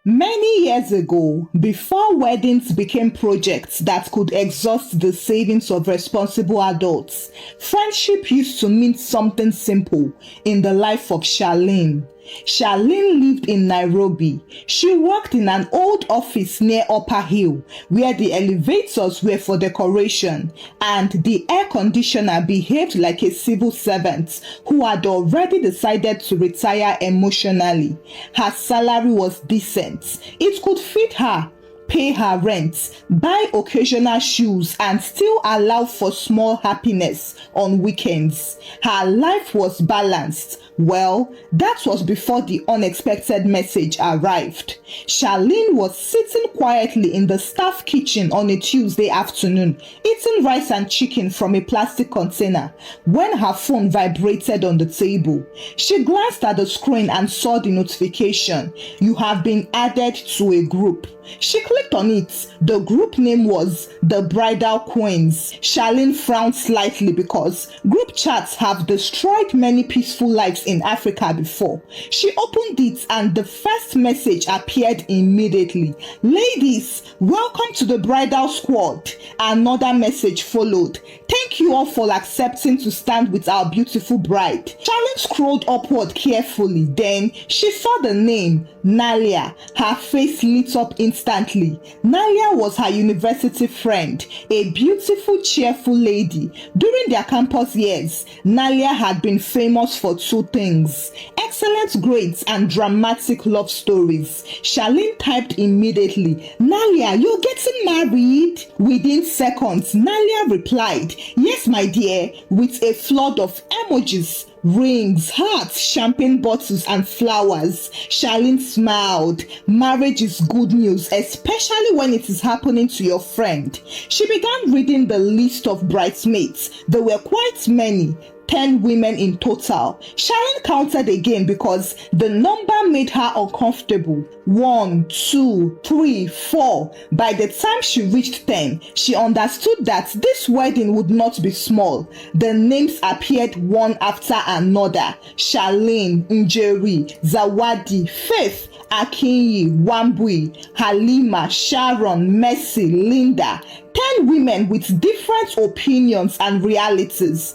Many years ago, before weddings became projects that could exhaust the savings of responsible adults, friendship used to mean something simple in the life of Charlene. Charlene lived in Nairobi. She worked in an old office near Upper Hill, where the elevators were for decoration and the air conditioner behaved like a civil servant who had already decided to retire emotionally. Her salary was decent. It could feed her, pay her rent, buy occasional shoes, and still allow for small happiness on weekends. Her life was balanced. Well, that was before the unexpected message arrived. Charlene was sitting quietly in the staff kitchen on a Tuesday afternoon, eating rice and chicken from a plastic container, when her phone vibrated on the table. She glanced at the screen and saw the notification. "You have been added to a group." She clicked on it. The group name was the Bridal Queens. Charlene frowned slightly because group chats have destroyed many peaceful lives in Africa before. She opened it and the first message appeared immediately. "Ladies, welcome to the bridal squad." Another message followed. "Thank you all for accepting to stand with our beautiful bride." Charlene scrolled upward carefully. Then she saw the name, Nalia. Her face lit up instantly. Nalia was her university friend, a beautiful, cheerful lady. During their campus years, Nalia had been famous for two things: excellent grades and dramatic love stories. Charlene typed immediately, "Nalia, you're getting married?" Within seconds, Nalia replied, "Yes, my dear," with a flood of emojis, rings, hearts, champagne bottles, and flowers. Charlene smiled. Marriage is good news, especially when it is happening to your friend. She began reading the list of bridesmaids. There were quite many. 10 women in total. Charlene counted again because the number made her uncomfortable. 1, 2, 3, 4. By the time she reached 10, she understood that this wedding would not be small. The names appeared one after another: Charlene, Njeri, Zawadi, Faith, Akinyi, Wambui, Halima, Sharon, Mercy, Linda. 10 women with different opinions and realities.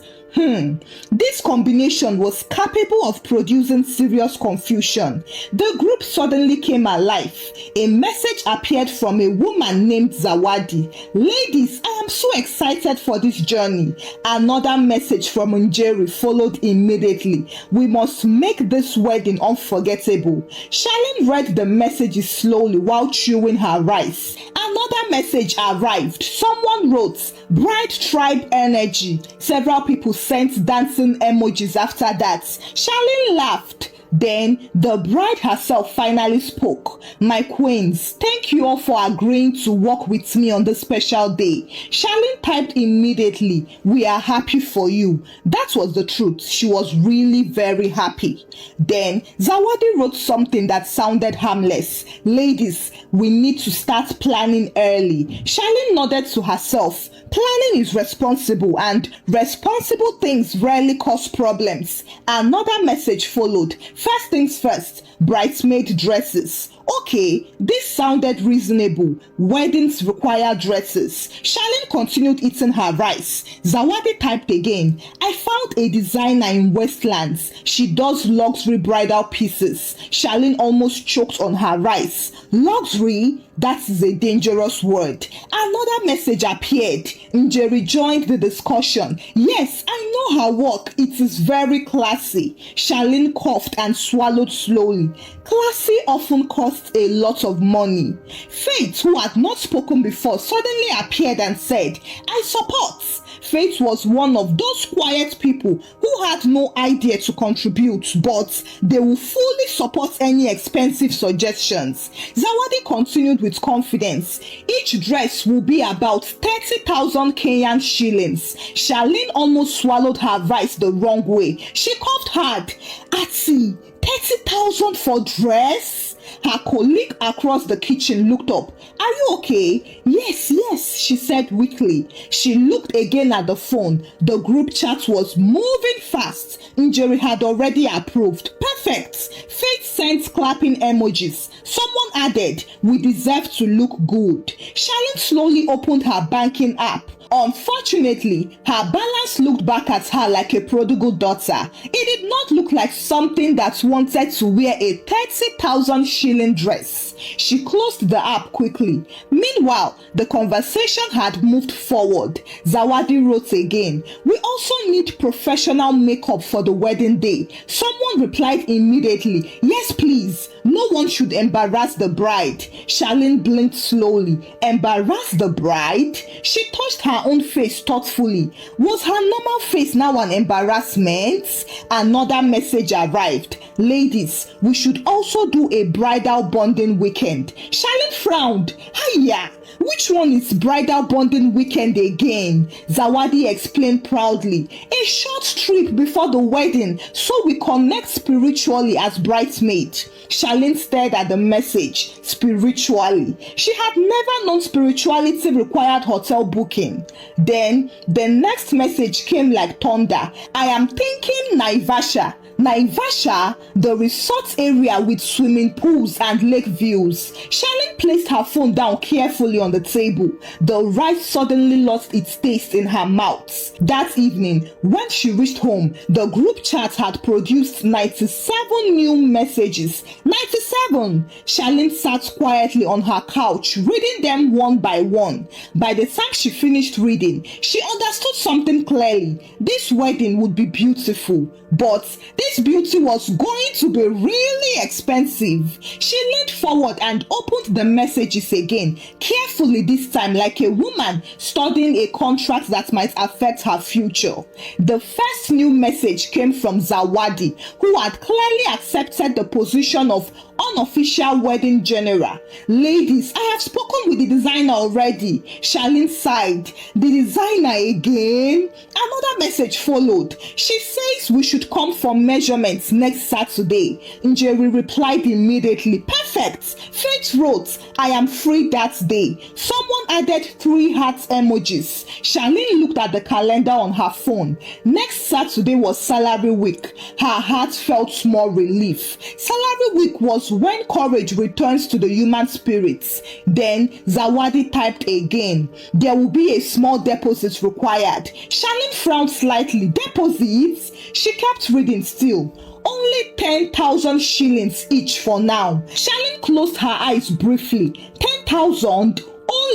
This combination was capable of producing serious confusion. The group suddenly came alive. A message appeared from a woman named Zawadi. "Ladies, I am so excited for this journey." Another message from Njeri followed immediately. "We must make this wedding unforgettable." Charlene read the messages slowly while chewing her rice. Another message arrived. Someone wrote, "Bride Tribe Energy." Several people sent dancing emojis after that. Charlene laughed. Then the bride herself finally spoke. "My queens, thank you all for agreeing to work with me on this special day." Charlene typed immediately, "We are happy for you." That was the truth. She was really very happy. Then Zawadi wrote something that sounded harmless. "Ladies, we need to start planning early." Charlene nodded to herself. Planning is responsible, and responsible things rarely cause problems. Another message followed. "First things first, bridesmaid dresses." Okay, this sounded reasonable. Weddings require dresses. Charlene continued eating her rice. Zawadi typed again, "I found a designer in Westlands. She does luxury bridal pieces." Charlene almost choked on her rice. Luxury? That is a dangerous word. Another message appeared. Njeri joined the discussion. "Yes, I know her work. It is very classy." Charlene coughed and swallowed slowly. Classy often costs a lot of money. Faith, who had not spoken before, suddenly appeared and said, "I support." Faith was one of those quiet people who had no idea to contribute, but they will fully support any expensive suggestions. Zawadi continued with confidence. "Each dress will be about 30,000 Kenyan shillings." Charlene almost swallowed her rice the wrong way. She coughed hard. "Ati, 30,000 for dress?" Her colleague across the kitchen looked up. "Are you okay?" Yes, she said weakly. She looked again at the phone. The group chat was moving fast. Njeri had already approved. Perfect. Faith sent clapping emojis. Someone added, "We deserve to look good." Charlene slowly opened her banking app. Unfortunately, her balance looked back at her like a prodigal daughter. It did not look like something that wanted to wear a 30,000 shilling dress. She closed the app quickly. Meanwhile, the conversation had moved forward. Zawadi wrote again, "We also need professional makeup for the wedding day." Someone replied immediately, "Yes, please. No one should embarrass the bride." Charlene blinked slowly. Embarrass the bride? She touched her own face thoughtfully. Was her normal face now an embarrassment? Another message arrived. "Ladies, we should also do a bridal bonding weekend." Charlene frowned. "Hiya! Which one is bridal bonding weekend again?" Zawadi explained proudly. "A short trip before the wedding so we connect spiritually as bridesmaids." Charlene stared at the message. Spiritually. She had never known spirituality required hotel booking. Then the next message came like thunder. "I am thinking Naivasha." Naivasha, the resort area with swimming pools and lake views. Charlene placed her phone down carefully on the table. The rice suddenly lost its taste in her mouth. That evening, when she reached home, the group chat had produced 97 new messages. 97! Charlene sat quietly on her couch, reading them one by one. By the time she finished reading, she understood something clearly. This wedding would be beautiful, but this beauty was going to be really expensive. She leaned forward and opened the messages again, carefully this time, like a woman studying a contract that might affect her future. The first new message came from Zawadi, who had clearly accepted the position of unofficial wedding general. "Ladies, I have spoken with the designer already." Charlene sighed. "The designer again?" Another message followed. "She says we should come for measurements next Saturday." Njeri replied immediately. "Perfect." Faith wrote, "I am free that day." Someone added 3 heart emojis. Charlene looked at the calendar on her phone. Next Saturday was salary week. Her heart felt small relief. Salary week was when courage returns to the human spirits. Then Zawadi typed again, "There will be a small deposit required." Charlene frowned slightly. "Deposits?" She kept reading still. "Only 10,000 shillings each for now." Charlene closed her eyes briefly. 10,000?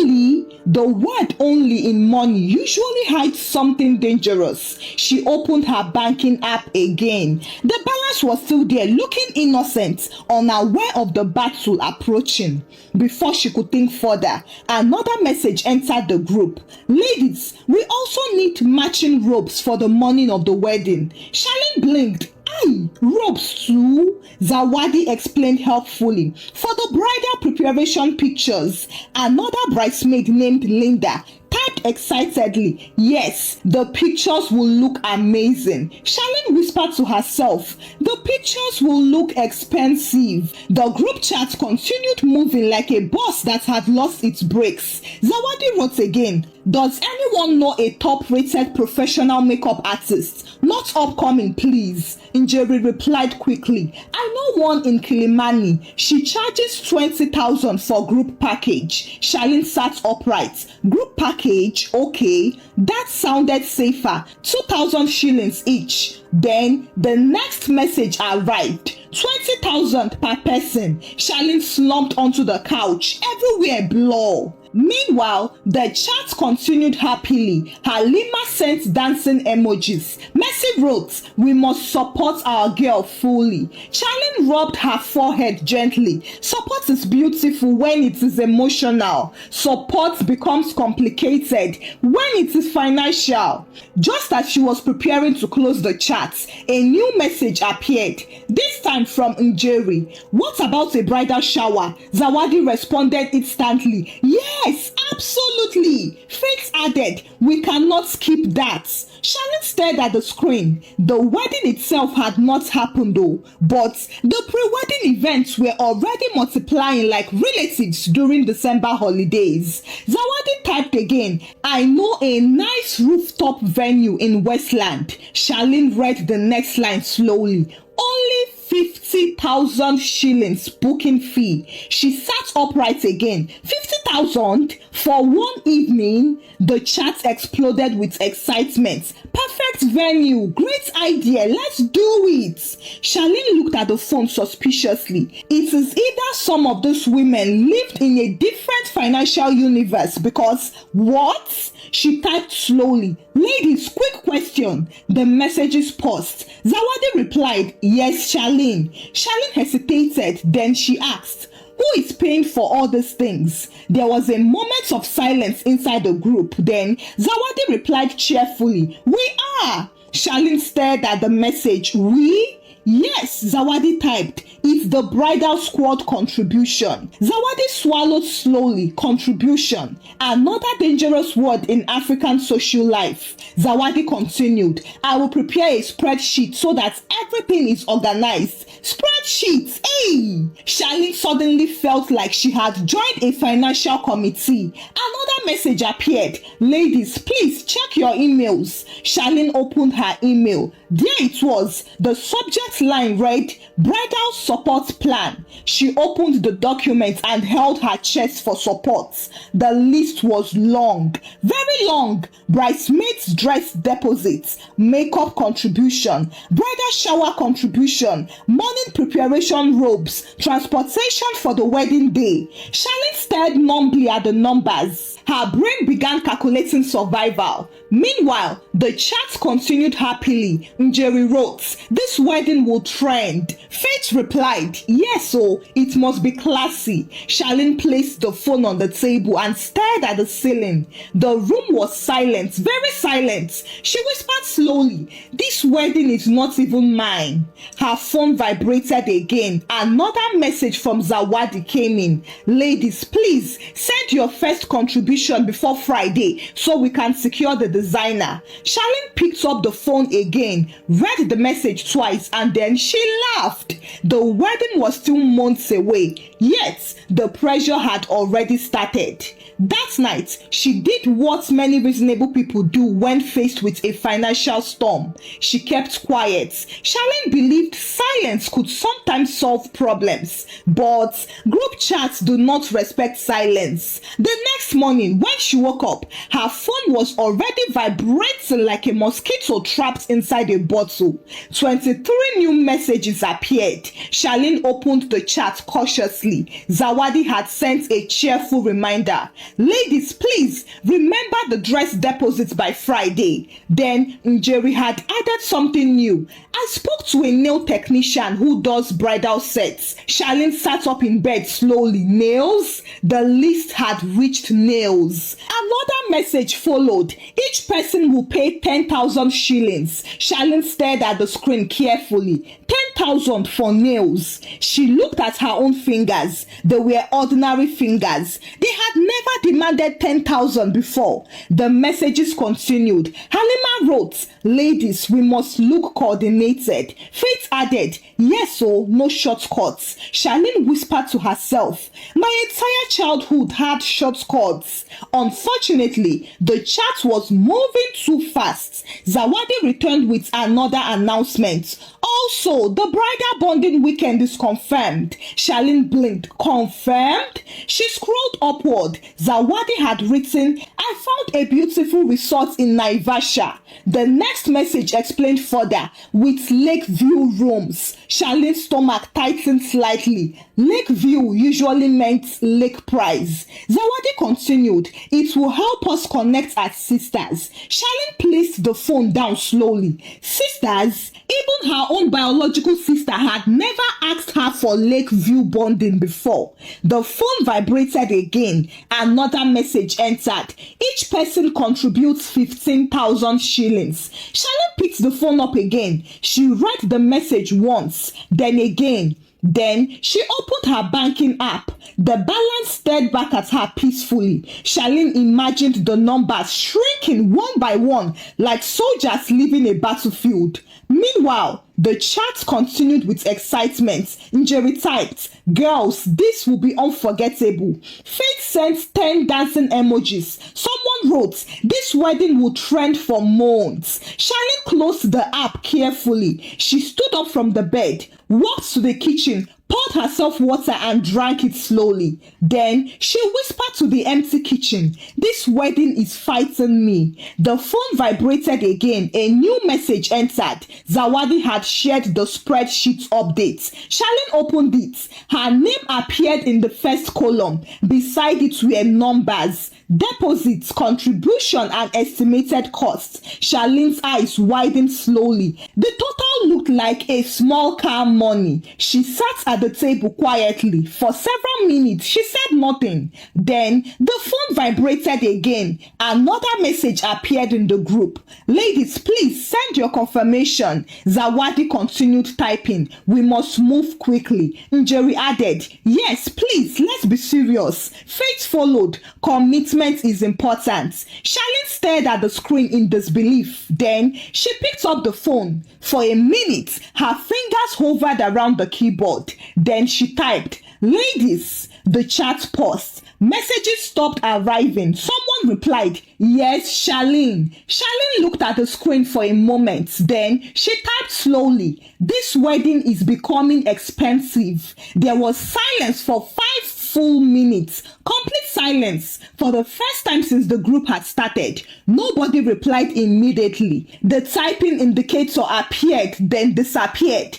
Only? The word "only" in money usually hides something dangerous. She opened her banking app again. The balance was still there, looking innocent, unaware of the battle approaching. Before she could think further, another message entered the group. "Ladies, we also need matching robes for the morning of the wedding." Charlene blinked. "Aye, robes too?" Zawadi explained helpfully. "For the bridal preparation pictures." Another bridesmaid named Linda typed excitedly, "Yes, the pictures will look amazing." Charlene whispered to herself, "The pictures will look expensive." The group chat continued moving like a bus that had lost its brakes. Zawadi wrote again, "Does anyone know a top-rated professional makeup artist? Not upcoming, please." Njeri replied quickly, "I know one in Kilimani. She charges 20,000 for group package." Charlene sat upright. Group package? Okay. That sounded safer. 2,000 shillings each. Then the next message arrived. 20,000 per person. Charlene slumped onto the couch. Everywhere blur. Meanwhile, the chat continued happily. Halima sent dancing emojis. Mercy wrote, "We must support our girl fully." Charlene rubbed her forehead gently. Support is beautiful when it is emotional. Support becomes complicated when it is financial. Just as she was preparing to close the chat, a new message appeared, this time from Njeri. "What about a bridal shower?" Zawadi responded instantly. "Yes! Yes, absolutely. Faith added, we cannot skip that. Charlene stared at the screen. The wedding itself had not happened though, but the pre-wedding events were already multiplying like relatives during December holidays. Zawadi typed again, I know a nice rooftop venue in Westland. Charlene read the next line slowly. Only 50,000 shillings booking fee. She sat upright again. 50,000 for one evening? The chat exploded with excitement. Perfect venue. Great idea. Let's do it. Charlene looked at the phone suspiciously. It is either some of those women lived in a different financial universe because what? She typed slowly. Ladies, quick question. The messages paused. Zawadi replied, yes, Charlene. Charlene hesitated. Then she asked, who is paying for all these things? There was a moment of silence inside the group. Then Zawadi replied cheerfully, we are. Charlene stared at the message. We? Yes, Zawadi typed. It's the bridal squad contribution. Zawadi swallowed slowly. Contribution. Another dangerous word in African social life. Zawadi continued. I will prepare a spreadsheet so that everything is organized. Spreadsheets, hey! Charlene suddenly felt like she had joined a financial committee. Another message appeared. Ladies, please check your emails. Charlene opened her email. There it was. The subject line read, Bridal Support Plan. She opened the document and held her chest for support. The list was long, very long. Bridesmaids dress deposits, makeup contribution, bridal shower contribution, morning preparation robes, transportation for the wedding day. Charlene stared numbly at the numbers. Her brain began calculating survival. Meanwhile, the chat continued happily. Njeri wrote, this wedding will trend. Faith replied, yes, so it must be classy. Charlene placed the phone on the table and stared at the ceiling. The room was silent, very silent. She whispered slowly, this wedding is not even mine. Her phone vibrated again. Another message from Zawadi came in. Ladies, please send your first contribution before Friday so we can secure the designer. Charlene picked up the phone again, read the message twice, and then she laughed. The wedding was still months away, yet the pressure had already started. That night, she did what many reasonable people do when faced with a financial storm. She kept quiet. Charlene believed silence could sometimes solve problems, but group chats do not respect silence. The next morning, when she woke up, her phone was already vibrating like a mosquito trapped inside a bottle. 23 new messages appeared. Charlene opened the chat cautiously. Zawadi had sent a cheerful reminder. Ladies, please remember the dress deposit by Friday. Then Njeri had added something new. I spoke to a nail technician who does bridal sets. Charlene sat up in bed slowly. Nails? The list had reached nails. Another message followed. Each person will pay 10,000 shillings. Charlene stared at the screen carefully. 10,000 for nails. She looked at her own fingers. They were ordinary fingers. They had never demanded 10,000 before. The messages continued. Halima wrote, ladies, we must look coordinated. Faith added, yes, so no shortcuts. Charlene whispered to herself, my entire childhood had shortcuts. Unfortunately, the chat was moving too fast. Zawadi returned with another announcement. Also, the bridal bonding weekend is confirmed. Charlene blinked. Confirmed? She scrolled upward. Zawadi had written, I found a beautiful resort in Naivasha. The next message explained further, with lake view rooms. Charlene's stomach tightened slightly. Lake view usually meant lake price. Zawadi continued, it will help us connect as sisters. Charlene placed the phone down slowly. Sisters? Even her own biological sister had never asked her for lake view bonding before. The phone vibrated again. Another message entered. Each person contributes 15,000 shillings. Charlene picked the phone up again. She read the message once, then again. Then she opened her banking app. The balance stared back at her peacefully. Charlene imagined the numbers shrinking one by one like soldiers leaving a battlefield. Meanwhile, the chat continued with excitement. Njeri typed, "Girls, this will be unforgettable." Faith sent 10 dancing emojis. Someone wrote, "This wedding will trend for months." Charlene closed the app carefully. She stood up from the bed, walked to the kitchen, poured herself water and drank it slowly. Then she whispered to the empty kitchen, "This wedding is fighting me." The phone vibrated again. A new message entered. Zawadi had shared the spreadsheet updates. Charlene opened it. Her name appeared in the first column. Beside it were numbers, deposits, contribution, and estimated costs. Charlene's eyes widened slowly. The total looked like a small car money. She sat at the table quietly. For several minutes, she said nothing. Then the phone vibrated again. Another message appeared in the group. "Ladies, please send your confirmation." Zawadi continued typing. "We must move quickly." Njeri added, "Yes, please, let's be serious." Faith followed. "Commitment is important." Charlene stared at the screen in disbelief. Then she picked up the phone. For a minute, her fingers hovered around the keyboard. Then she typed, "Ladies." The chat paused. Messages stopped arriving. Someone replied, "Yes, Charlene." Charlene looked at the screen for a moment. Then she typed slowly, "This wedding is becoming expensive." There was silence for 5 full minutes. Complete silence. For the first time since the group had started, nobody replied immediately. The typing indicator appeared, then disappeared.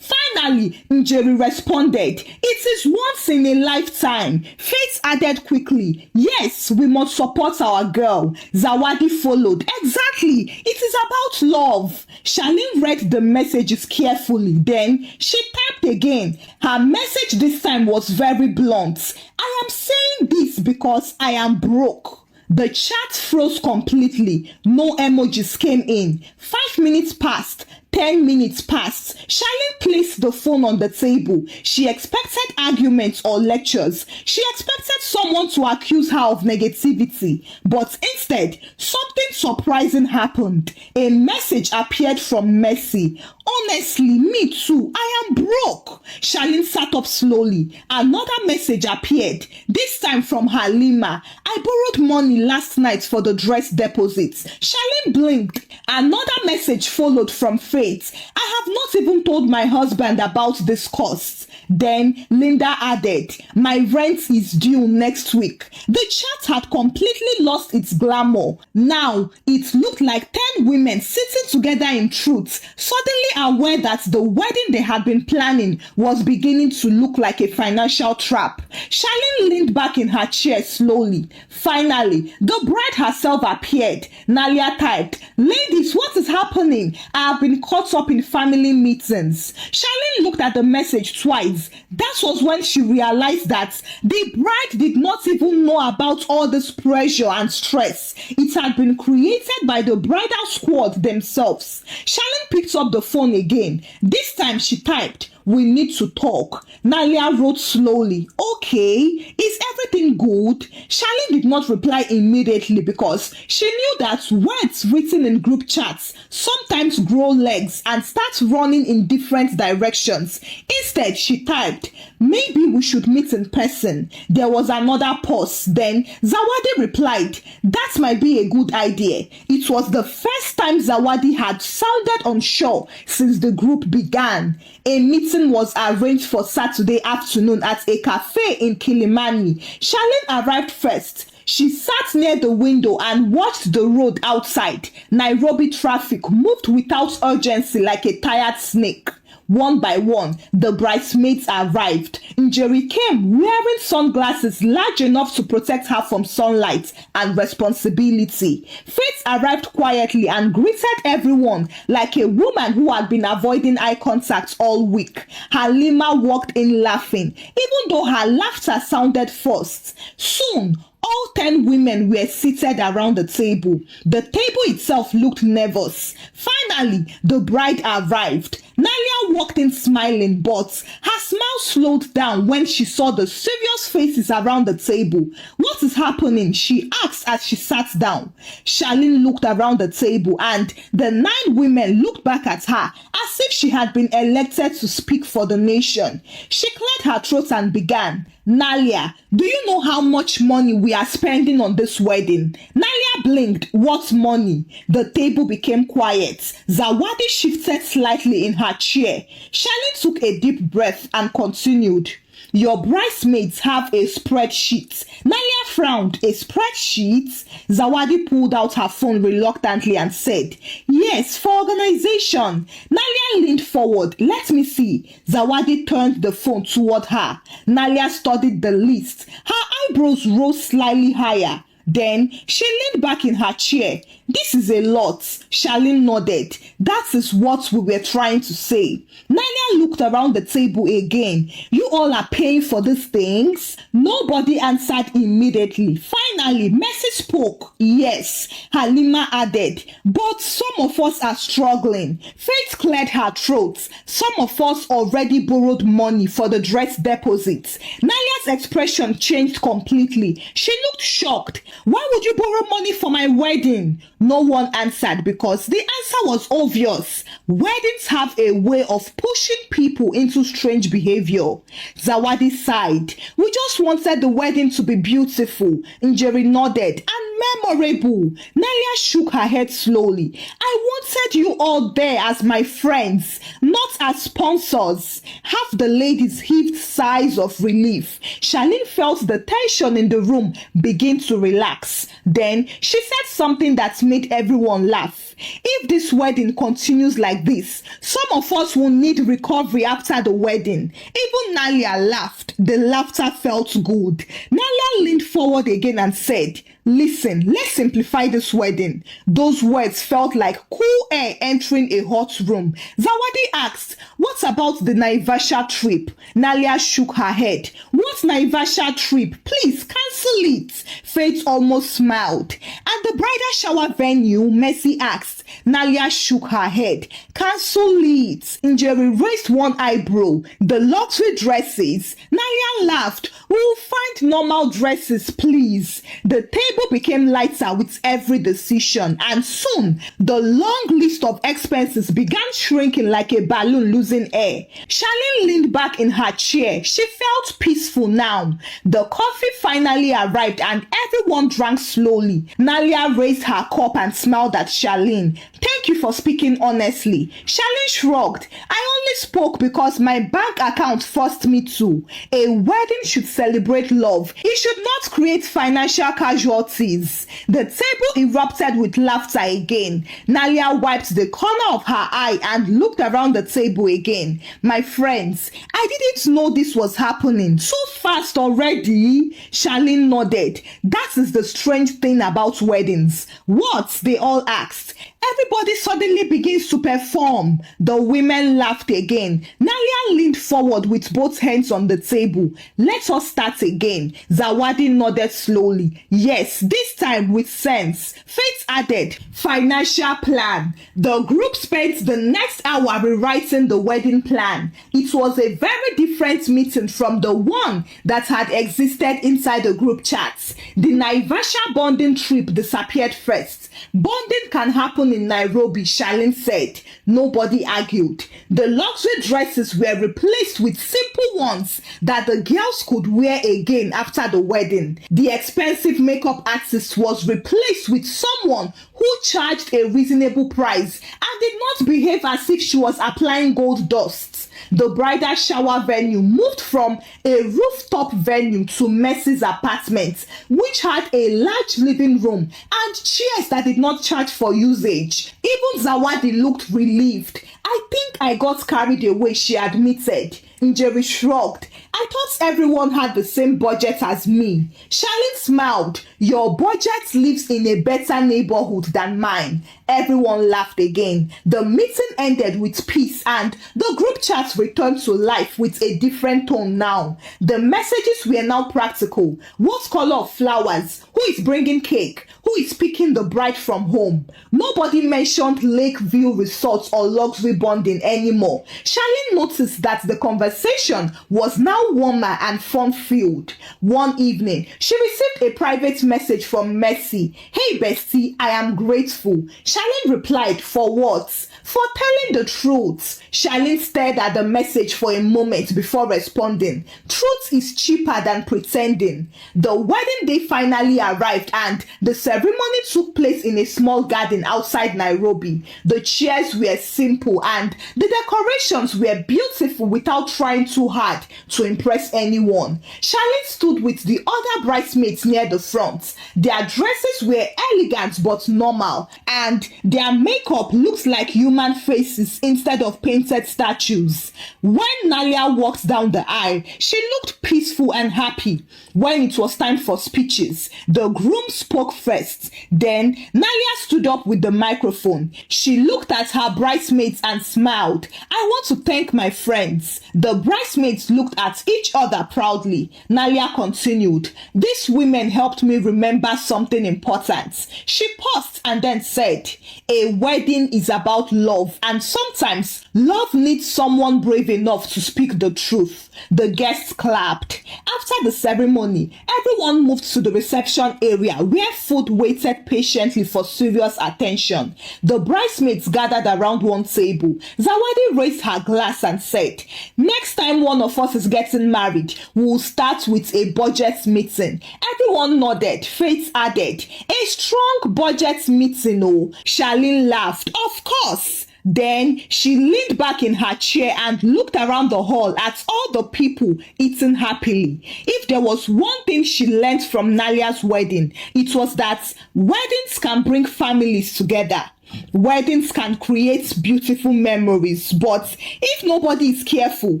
Finally, Njeri responded, "It is once in a lifetime." Faith added quickly, "Yes, we must support our girl." Zawadi followed, "Exactly, it is about love." Charlene read the messages carefully. Then she typed again. Her message this time was very blunt. "I am saying this because I am broke." The chat froze completely. No emojis came in. 5 minutes passed. 10 minutes passed. Charlene placed the phone on the table. She expected arguments or lectures. She expected someone to accuse her of negativity. But instead, something surprising happened. A message appeared from Mercy. "Honestly, me too. I am broke." Charlene sat up slowly. Another message appeared, this time from Halima. "I borrowed money last night for the dress deposits." Charlene blinked. Another message followed from Faith. "I have not even told my husband about this cost." Then Linda added, "My rent is due next week." The chat had completely lost its glamour. Now it looked like 10 women sitting together in truth, suddenly aware that the wedding they had been planning was beginning to look like a financial trap. Charlene leaned back in her chair slowly. Finally, the bride herself appeared. Nalia typed, "Ladies, what is happening? I have been caught up in family meetings." Charlene looked at the message twice. That was when she realized that the bride did not even know about all this pressure and stress. It had been created by the bridal squad themselves. Charlene picked up the phone again. This time she typed, "We need to talk." Nalia wrote slowly, "Okay, is everything good?" Charlene did not reply immediately because she knew that words written in group chats sometimes grow legs and start running in different directions. Instead, she typed, "Maybe we should meet in person." There was another pause. Then Zawadi replied, "That might be a good idea." It was the first time Zawadi had sounded unsure since the group began. A meeting was arranged for Saturday afternoon at a cafe in Kilimani. Charlene arrived first. She sat near the window and watched the road outside. Nairobi traffic moved without urgency like a tired snake. One by one, the bridesmaids arrived. Njeri came wearing sunglasses large enough to protect her from sunlight and responsibility. Faith arrived quietly and greeted everyone like a woman who had been avoiding eye contact all week. Halima walked in laughing, even though her laughter sounded forced. Soon, all 10 women were seated around the table. The table itself looked nervous. Finally, the bride arrived. Nalia walked in smiling, but her smile slowed down when she saw the serious faces around the table. What is happening? She asked as she sat down. Charlene looked around the table and the 9 women looked back at her as if she had been elected to speak for the nation. She cleared her throat and began. Nalia, do you know how much money we are spending on this wedding? Nalia blinked. What money? The table became quiet. Zawadi shifted slightly in her chair. Charlene took a deep breath and continued. Your bridesmaids have a spreadsheet. Nalia frowned. A spreadsheet? Zawadi pulled out her phone reluctantly and said, yes, for organization. Nalia leaned forward. Let me see. Zawadi turned the phone toward her. Nalia studied the list. Her eyebrows rose slightly higher. Then she leaned back in her chair. This is a lot. Charlene nodded. That is what we were trying to say. Nalia looked around the table again. You all are paying for these things? Nobody answered immediately. Finally, Mercy spoke. Yes, Halima added. But some of us are struggling. Faith cleared her throat. Some of us already borrowed money for the dress deposits. Nalia's expression changed completely. She looked shocked. Why would you borrow money for my wedding? No one answered because the answer was obvious. Weddings have a way of pushing people into strange behavior. Zawadi sighed. We just wanted the wedding to be beautiful. Njeri nodded. And memorable. Nalia shook her head slowly. I wanted you all there as my friends, not as sponsors. Half the ladies heaved sighs of relief. Charlene felt the tension in the room begin to relax. Then she said something that made everyone laugh. If this wedding continues like this, some of us will need recovery after the wedding. Even Nalia laughed. The laughter felt good. Nalia leaned forward again and said, listen, let's simplify this wedding. Those words felt like cool air entering a hot room. Zawadi asked, what about the Naivasha trip? Nalia shook her head. What Naivasha trip? Please cancel it. Faith almost smiled. At the bridal shower venue, Mercy asked. Nalia shook her head. Cancel it. Njeri raised one eyebrow. The luxury dresses. Nalia laughed. We'll find normal dresses, please. The table became lighter with every decision, and soon the long list of expenses began shrinking like a balloon losing air. Charlene leaned back in her chair. She felt peaceful now. The coffee finally arrived and everyone drank slowly. Nalia raised her cup and smiled at Charlene. Thank you for speaking honestly. Charlene shrugged. I only spoke because my bank account forced me to. A wedding should celebrate love. It should not create financial casualties. The table erupted with laughter again. Nalia wiped the corner of her eye and looked around the table again. My friends, I didn't know this was happening so fast already. Charlene nodded. That is the strange thing about weddings. What? They all asked. Everybody suddenly begins to perform. The women laughed again. Nalia leaned forward with both hands on the table. Let us start again. Zawadi nodded slowly. Yes, this time with sense. Faith added, financial plan. The group spent the next hour rewriting the wedding plan. It was a very different meeting from the one that had existed inside the group chats. The Naivasha bonding trip disappeared first. Bonding can happen in Nairobi, Charlene said. Nobody argued. The luxury dresses were replaced with simple ones that the girls could wear again after the wedding. The expensive makeup artist was replaced with someone who charged a reasonable price and did not behave as if she was applying gold dust. The bridal shower venue moved from a rooftop venue to Mercy's apartment, which had a large living room and chairs that did not charge for usage. Even Zawadi looked relieved. I think I got carried away, she admitted. Njeri shrugged. I thought everyone had the same budget as me. Charlene smiled. Your budget lives in a better neighborhood than mine. Everyone laughed again. The meeting ended with peace and the group chat returned to life with a different tone now. The messages were now practical. What color of flowers? Who is bringing cake? Who is picking the bride from home? Nobody mentioned Lakeview Resorts or luxury bonding anymore. Charlene noticed that the conversation was now warmer and fun-filled. One evening, she received a private message from Mercy. "Hey bestie, I am grateful." Charlene replied, "For what?" "For telling the truth." Charlene stared at the message for a moment before responding. Truth is cheaper than pretending. The wedding day finally arrived and the ceremony took place in a small garden outside Nairobi. The chairs were simple and the decorations were beautiful without trying too hard to impress anyone. Charlene stood with the other bridesmaids near the front. Their dresses were elegant but normal, and their makeup looked like human faces instead of painted statues. When Nalia walked down the aisle, she looked peaceful and happy. When it was time for speeches, the groom spoke first. Then Nalia stood up with the microphone. She looked at her bridesmaids and smiled. "I want to thank my friends." The bridesmaids looked at each other proudly. Nalia continued, "These women helped me remember something important." She paused and then said, "A wedding is about love, and sometimes love needs someone brave enough to speak the truth." The guests clapped. After the ceremony, everyone moved to the reception area where food waited patiently for serious attention. The bridesmaids gathered around one table. Zawadi raised her glass and said, "Next time one of us is getting married, we'll start with a budget meeting." Everyone nodded. Faith added, "A strong budget meeting, oh." Charlene laughed. "Of course." Then she leaned back in her chair and looked around the hall at all the people eating happily. If there was one thing she learned from Nalia's wedding, it was that weddings can bring families together. Weddings can create beautiful memories, but if nobody is careful,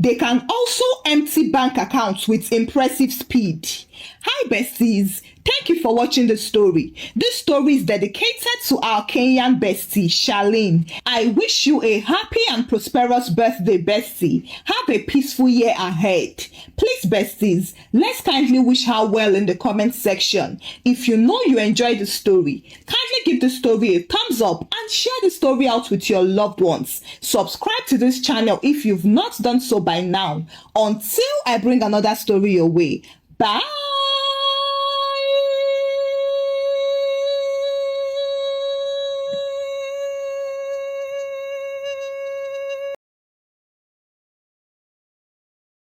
they can also empty bank accounts with impressive speed. Hi besties, thank you for watching the story. This story is dedicated to our Kenyan bestie, Charlene. I wish you a happy and prosperous birthday, bestie. Have a peaceful year ahead. Please, besties, let's kindly wish her well in the comment section. If you know you enjoyed the story, kindly give the story a thumbs up and share the story out with your loved ones. Subscribe to this channel if you've not done so by now. Until I bring another story your way. Bye.